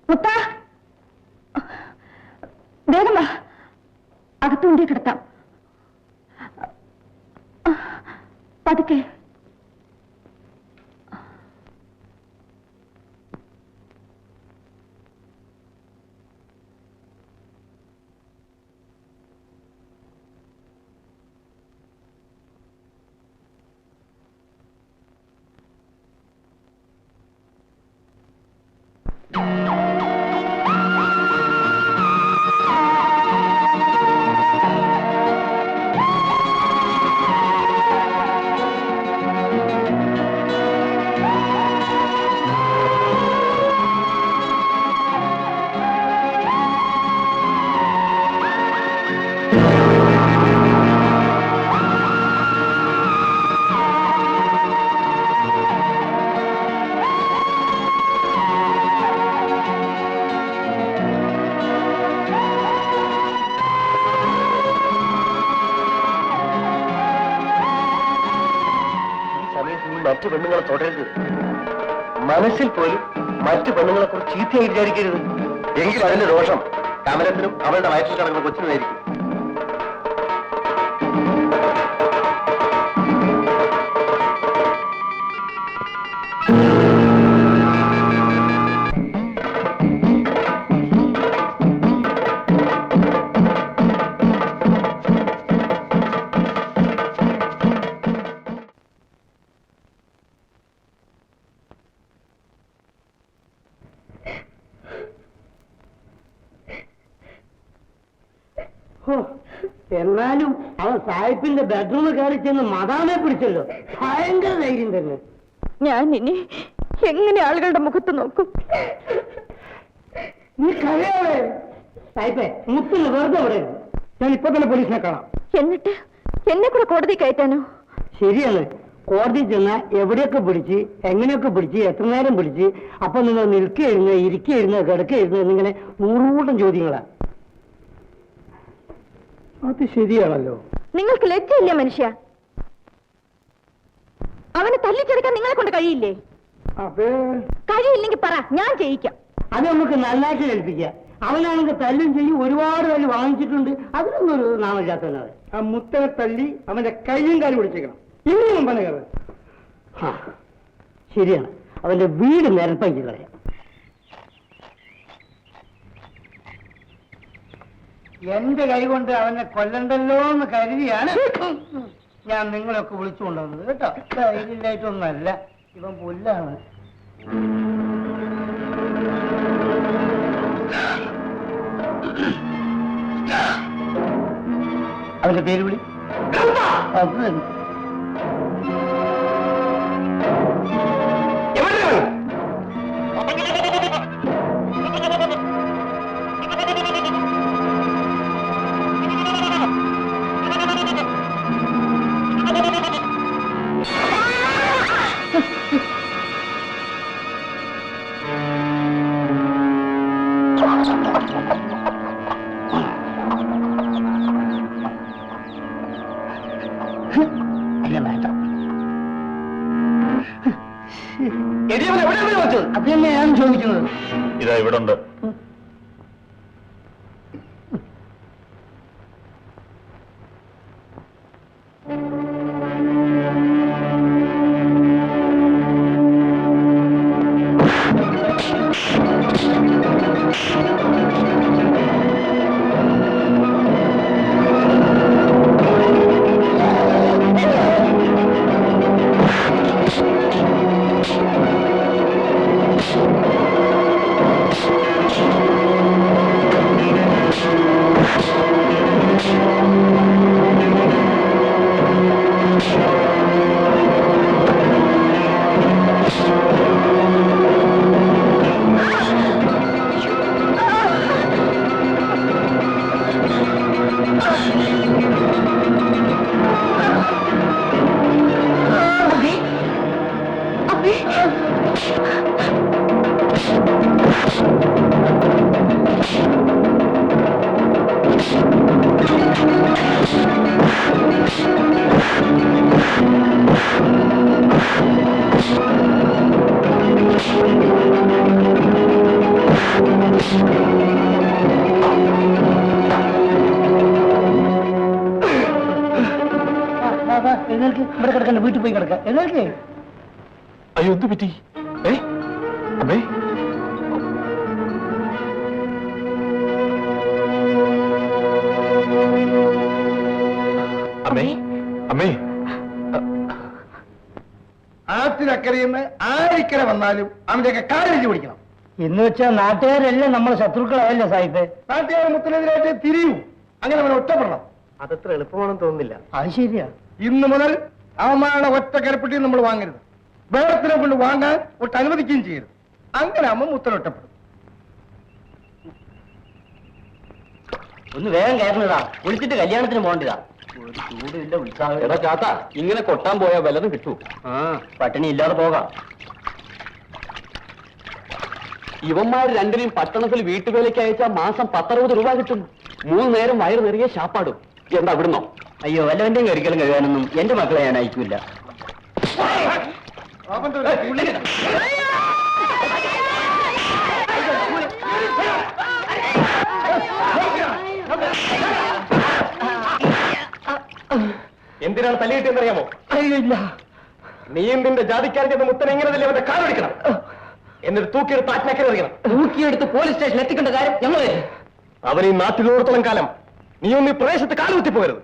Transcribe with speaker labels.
Speaker 1: മുത്ത, വേഗം വാ, അകത്തുകൊണ്ടേ കിടത്താം. പതുക്കെ.
Speaker 2: മറ്റു പെണ്ണുങ്ങളെ തുടരുത്. മനസ്സിൽ പോലും മറ്റു പെണ്ണുങ്ങളെ കുറിച്ച് ചീത്തയായി വിചാരിക്കരുത്. എങ്കിൽ അതിന്റെ ദോഷം കമലത്തിനും അവളുടെ വയറ്റിൽ കിടക്കുന്ന കൊച്ചിനുമായിരിക്കും.
Speaker 3: എന്നാലും അവൻ സാഹിബിന്റെ ബെഡ്റൂമിൽ കയറി ചെന്ന് മദാമെ പിടിച്ചല്ലോ. ഭയങ്കര ധൈര്യം തന്നെ.
Speaker 1: ഞാൻ ഇനി എങ്ങനെ ആളുകളുടെ മുഖത്ത് നോക്കും?
Speaker 3: നീ കഴിയാവേ സാഹിബേ, മുത്തിന് വെറുതെ വിടരുത്. ഞാൻ ഇപ്പൊ തന്നെ പോലീസിനെ കാണാം.
Speaker 1: എന്നിട്ട് എന്നെ കൂടെ കോടതി കയറ്റാനോ?
Speaker 3: ശരിയാണ്, കോടതി ചെന്ന എവിടെയൊക്കെ പിടിച്ച്, എങ്ങനെയൊക്കെ പിടിച്ച്, എത്ര നേരം പിടിച്ച്, അപ്പൊ നിങ്ങൾ നിൽക്കുകയായിരുന്നു, ഇരിക്കുകയായിരുന്നു, കിടക്കുകയായിരുന്നു എന്നിങ്ങനെ 100 കൂട്ടം ചോദ്യങ്ങളാ. അത് ശരിയാണല്ലോ.
Speaker 1: നിങ്ങൾക്ക് ലജ്ജയില്ല മനുഷ്യ? അവനെ തല്ലിച്ചെടുക്കാൻ നിങ്ങളെ കൊണ്ട് കഴിയില്ലേ? കഴിയില്ലെങ്കിൽ പറ, ഞാൻ ചെയ്യിക്കാം.
Speaker 3: അത് നമുക്ക് നന്നായിട്ട് ഏൽപ്പിക്കാം. അവനാണെങ്കിൽ തല്ലും ചെയ്യും, ഒരുപാട് തല്ല് വാങ്ങിച്ചിട്ടുണ്ട്. അതിനൊന്നും ഒരു നാമില്ലാത്തവനാണ്. ആ മുത്തനെ തല്ലി അവന്റെ കയ്യും കാലും പിടിച്ചേക്കണം. ഇനിയും പറഞ്ഞത് ശരിയാണ്. അവന്റെ വീട് നിരപ്പാക്കി കളയാം. എന്റെ കൈ കൊണ്ട് അവനെ കൊല്ലണ്ടല്ലോ എന്ന് കരുതിയാണ് ഞാൻ നിങ്ങളൊക്കെ വിളിച്ചുകൊണ്ടുവന്നത് കേട്ടോ. ധൈര്യമായിട്ടൊന്നല്ല, ഇവൻ പുല്ലാണ്. അവന്റെ പേര് വിളി. അത് തന്നെ. അത് തന്നെ ഞാൻ ചോദിക്കുന്നത്.
Speaker 2: ഇതാ ഇവിടെ ഉണ്ട്.
Speaker 3: എഴുന്നേൽക്ക്, ഇവിടെ കിടക്കണ്ട, വീട്ടിൽ പോയി കിടക്കാം. എഴുന്നേൽക്ക്.
Speaker 2: അയ്യോ എന്ത് പറ്റി? അമ്മേ അമ്മേ അമ്മേ
Speaker 4: ആറ്റിനക്കരയിന്ന് ആരിക്കര വന്നാലും അവന്റെയൊക്കെ കാലിച്ച് പിടിക്കണം.
Speaker 3: എന്ന് വെച്ചാൽ നാട്ടുകാരെല്ലാം നമ്മളെ ശത്രുക്കളായല്ലേ സാഹിബ്?
Speaker 4: നാട്ടുകാർ മുത്തിനെതിരായിട്ട് തിരിയൂ. അങ്ങനെ അവനെ ഒറ്റപ്പെടണം.
Speaker 2: അതത്ര എളുപ്പമാണെന്ന് തോന്നുന്നില്ല.
Speaker 3: അത് ശരിയാ.
Speaker 4: ഇന്ന് മുതൽ അവന്മാരുടെ ഒറ്റ കരപ്പെട്ടി നമ്മൾ വാങ്ങരുത്. വേറത്തിനെ കൊണ്ട് വാങ്ങാൻ ഒട്ട് അനുവദിക്കുകയും ചെയ്യരുത്. അങ്ങനെ അമ്മ മുത്തൻ ഒറ്റപ്പെടും.
Speaker 3: ഒന്ന് വേഗം കയറുന്നതാ, വിളിച്ചിട്ട് കല്യാണത്തിന് പോകേണ്ടതാ. ഒരു ചൂടില്ല, ഉത്സാഹം.
Speaker 2: എടാ ചാത്ത, ഇങ്ങനെ കൊട്ടാൻ പോയാൽ വല്ലതും കിട്ടൂ.
Speaker 3: പട്ടിണി ഇല്ലാതെ പോകാം.
Speaker 2: ഇവന്മാർ രണ്ടിനെയും പട്ടണത്തിൽ വീട്ടുവേലയ്ക്ക് അയച്ചാൽ മാസം 10-60 രൂപ കിട്ടും. 3 നേരം വയറ് നിറയെ ശാപ്പാടും. എന്താ വിടുന്നോ?
Speaker 3: അയ്യോ, വല്ലവന്റെയും കരിക്കലും കഴുകാനൊന്നും എന്റെ മക്കളെ ഞാൻ അയക്കൂല.
Speaker 2: എന്തിനാണ് തല്ലിയിട്ടെന്നറിയാമോ?
Speaker 3: അറിയില്ല.
Speaker 2: നീ എന്തിന്റെ ജാതിക്കാരന്റെ മുത്തൻ എങ്ങനെ തന്നെ അവന്റെ കാലടിക്കണം, എന്നിട്ട് തൂക്കിയെടുത്ത് ആറ്റിനക്കര എറിയണം.
Speaker 3: തൂക്കിയെടുത്ത് പോലീസ് സ്റ്റേഷനിൽ എത്തിക്കേണ്ട കാര്യം ഞങ്ങൾ.
Speaker 2: അവൻ ഈ നാട്ടിലോടത്തോളം കാലം നീ ഒന്ന് ഈ പ്രദേശത്ത് കാലുകുത്തി പോകരുത്.